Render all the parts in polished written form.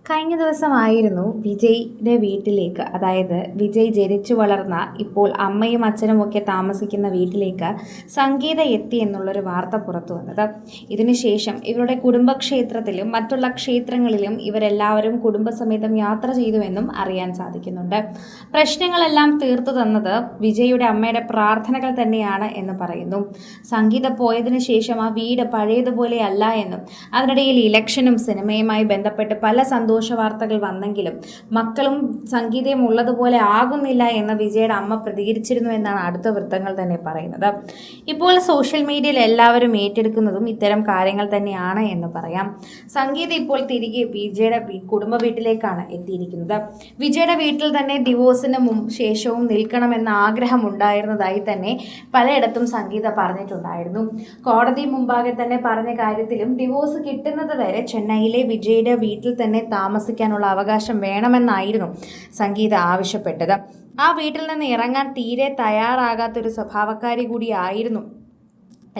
കഴിഞ്ഞ ദിവസമായിരുന്നു വിജയിൻ്റെ വീട്ടിലേക്ക്, അതായത് വിജയ് ജനിച്ചു വളർന്ന ഇപ്പോൾ അമ്മയും അച്ഛനും ഒക്കെ താമസിക്കുന്ന വീട്ടിലേക്ക് സംഗീത എത്തി എന്നുള്ളൊരു വാർത്ത പുറത്തു വന്നത്. ഇതിനുശേഷം ഇവരുടെ കുടുംബക്ഷേത്രത്തിലും മറ്റുള്ള ക്ഷേത്രങ്ങളിലും ഇവരെല്ലാവരും കുടുംബസമേതം യാത്ര ചെയ്തുവെന്നും അറിയാൻ സാധിക്കുന്നുണ്ട്. പ്രശ്നങ്ങളെല്ലാം തീർത്തു തന്നത് വിജയുടെ അമ്മയുടെ പ്രാർത്ഥനകൾ തന്നെയാണ് എന്ന് പറയുന്നു. സംഗീത പോയതിനു ശേഷം ആ വീട് പഴയതുപോലെ അല്ല എന്നും അതിനിടയിൽ ഇലക്ഷനും സിനിമയുമായി ബന്ധപ്പെട്ട് പല സന്തോഷ വാർത്തകൾ വന്നെങ്കിലും മക്കളും സംഗീതയും ഉള്ളതുപോലെ ആകുന്നില്ല എന്ന് വിജയുടെ അമ്മ പ്രതികരിച്ചിരുന്നു എന്നാണ് അടുത്ത വൃത്തങ്ങൾ തന്നെ പറയുന്നത്. ഇപ്പോൾ സോഷ്യൽ മീഡിയയിൽ എല്ലാവരും ഏറ്റെടുക്കുന്നതും ഇത്തരം കാര്യങ്ങൾ തന്നെയാണ് എന്ന് പറയാം. സംഗീത ഇപ്പോൾ തിരികെ വിജയുടെ കുടുംബ വീട്ടിലേക്കാണ് എത്തിയിരിക്കുന്നത്. വിജയുടെ വീട്ടിൽ തന്നെ ഡിവോഴ്സിന് ശേഷവും നിൽക്കണമെന്ന ആഗ്രഹം ഉണ്ടായിരുന്നതായി തന്നെ പലയിടത്തും സംഗീത പറഞ്ഞിട്ടുണ്ടായിരുന്നു. കോടതി മുമ്പാകെ തന്നെ പറഞ്ഞ കാര്യത്തിലും ഡിവോഴ്സ് കിട്ടുന്നത് വരെ ചെന്നൈയിലെ വിജയുടെ വീട്ടിൽ തന്നെ താമസിക്കാനുള്ള അവകാശം വേണമെന്നായിരുന്നു സംഗീത ആവശ്യപ്പെട്ടത്. ആ വീട്ടിൽ നിന്ന് ഇറങ്ങാൻ തീരെ തയ്യാറാകാത്തൊരു സ്വഭാവക്കാരി കൂടിയായിരുന്നു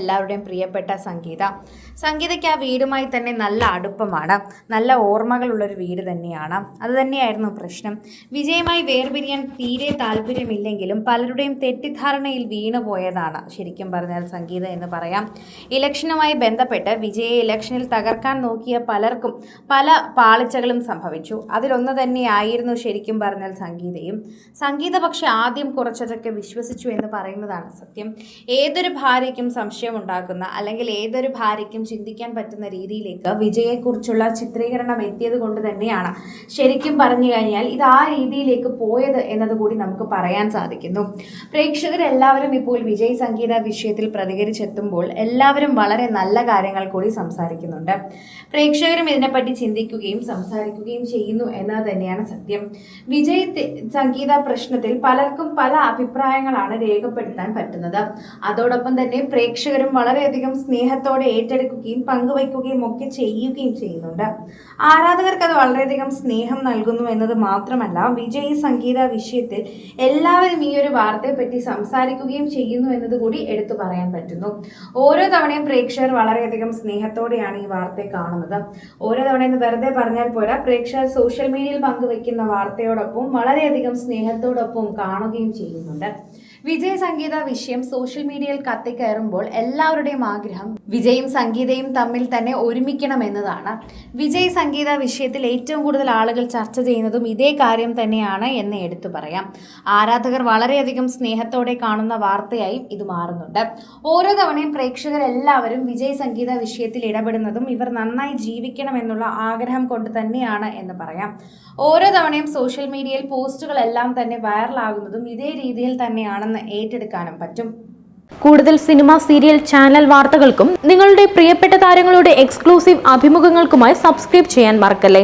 എല്ലാവരുടെയും പ്രിയപ്പെട്ട സംഗീതയ്ക്ക് ആ വീടുമായി തന്നെ നല്ല അടുപ്പമാണ്, നല്ല ഓർമ്മകളുള്ളൊരു വീട് തന്നെയാണ്. അതുതന്നെയായിരുന്നു പ്രശ്നം. വിജയുമായി വേർപിരിയാൻ തീരെ താല്പര്യമില്ലെങ്കിലും പലരുടെയും തെറ്റിദ്ധാരണയിൽ വീണുപോയതാണ് ശരിക്കും പറഞ്ഞാൽ സംഗീത എന്ന് പറയാം. ഇലക്ഷനുമായി ബന്ധപ്പെട്ട് വിജയെ ഇലക്ഷനിൽ തകർക്കാൻ നോക്കിയ പലർക്കും പല പാളിച്ചകളും സംഭവിച്ചു. അതിലൊന്ന് തന്നെയായിരുന്നു ശരിക്കും പറഞ്ഞാൽ സംഗീത പക്ഷെ ആദ്യം കുറച്ചതൊക്കെ വിശ്വസിച്ചു എന്ന് പറയുന്നതാണ് സത്യം. ഏതൊരു ഭാര്യയ്ക്കും ഉണ്ടാക്കുന്ന അല്ലെങ്കിൽ ഏതൊരു ഭാര്യയ്ക്കും ചിന്തിക്കാൻ പറ്റുന്ന രീതിയിലേക്ക് വിജയെക്കുറിച്ചുള്ള ചിത്രീകരണം എത്തിയത് കൊണ്ട് തന്നെയാണ് ശരിക്കും പറഞ്ഞു കഴിഞ്ഞാൽ ഇത് ആ രീതിയിലേക്ക് പോയത് എന്നതുകൂടി നമുക്ക് പറയാൻ സാധിക്കുന്നു. പ്രേക്ഷകരെല്ലാവരും ഇപ്പോൾ വിജയ് സംഗീത വിഷയത്തിൽ പ്രതികരിച്ചെത്തുമ്പോൾ എല്ലാവരും വളരെ നല്ല കാര്യങ്ങൾ കൂടി സംസാരിക്കുന്നുണ്ട്. പ്രേക്ഷകരും ഇതിനെപ്പറ്റി ചിന്തിക്കുകയും സംസാരിക്കുകയും ചെയ്യുന്നു എന്നത് തന്നെയാണ് സത്യം. വിജയ് സംഗീത പ്രശ്നത്തിൽ പലർക്കും പല അഭിപ്രായങ്ങളാണ് രേഖപ്പെടുത്താൻ പറ്റുന്നത്. അതോടൊപ്പം തന്നെ പ്രേക്ഷകരും വളരെയധികം സ്നേഹത്തോടെ ഏറ്റെടുക്കുകയും പങ്കുവയ്ക്കുകയും ഒക്കെ ചെയ്യുന്നുണ്ട്. ആരാധകർക്ക് അത് വളരെയധികം സ്നേഹം നൽകുന്നു എന്നത് മാത്രമല്ല, വിജയ് സംഗീത വിഷയത്തിൽ എല്ലാവരും ഈ ഒരു വാർത്തയെപ്പറ്റി സംസാരിക്കുകയും ചെയ്യുന്നു എന്നത് കൂടി എടുത്തു പറയാൻ പറ്റുന്നു. ഓരോ തവണയും പ്രേക്ഷകർ വളരെയധികം സ്നേഹത്തോടെയാണ് ഈ വാർത്തയെ കാണുന്നത്. ഓരോ തവണയും വെറുതെ പറഞ്ഞാൽ പോരാ, പ്രേക്ഷകർ സോഷ്യൽ മീഡിയയിൽ പങ്കുവയ്ക്കുന്ന വാർത്തയോടൊപ്പം വളരെയധികം സ്നേഹത്തോടൊപ്പം കാണുകയും ചെയ്യുന്നുണ്ട്. വിജയ് സംഗീത വിഷയം സോഷ്യൽ മീഡിയയിൽ കത്തിക്കയറുമ്പോൾ എല്ലാവരുടെയും ആഗ്രഹം വിജയും സംഗീതയും തമ്മിൽ തന്നെ ഒരുമിക്കണം എന്നതാണ്. വിജയ് സംഗീത വിഷയത്തിൽ ഏറ്റവും കൂടുതൽ ആളുകൾ ചർച്ച ചെയ്യുന്നതും ഇതേ കാര്യം തന്നെയാണ് എന്ന് എടുത്തു പറയാം. ആരാധകർ വളരെയധികം സ്നേഹത്തോടെ കാണുന്ന വാർത്തയായും ഇത് മാറുന്നുണ്ട്. ഓരോ തവണയും പ്രേക്ഷകരെല്ലാവരും വിജയ് സംഗീത വിഷയത്തിൽ ഇടപെടുന്നതും ഇവർ നന്നായി ജീവിക്കണം എന്നുള്ള ആഗ്രഹം കൊണ്ട് തന്നെയാണ് എന്ന് പറയാം. ഓരോ തവണയും സോഷ്യൽ മീഡിയയിൽ പോസ്റ്റുകളെല്ലാം തന്നെ വൈറലാകുന്നതും ഇതേ രീതിയിൽ തന്നെയാണെന്ന് ഏറ്റെടുക്കാനും പറ്റും. കൂടുതൽ സിനിമ, സീരിയൽ, ചാനൽ വാർത്തകൾക്കും നിങ്ങളുടെ പ്രിയപ്പെട്ട താരങ്ങളുടെ എക്സ്ക്ലൂസീവ് അഭിമുഖങ്ങൾക്കുമായി സബ്സ്ക്രൈബ് ചെയ്യാൻ മറക്കല്ലേ.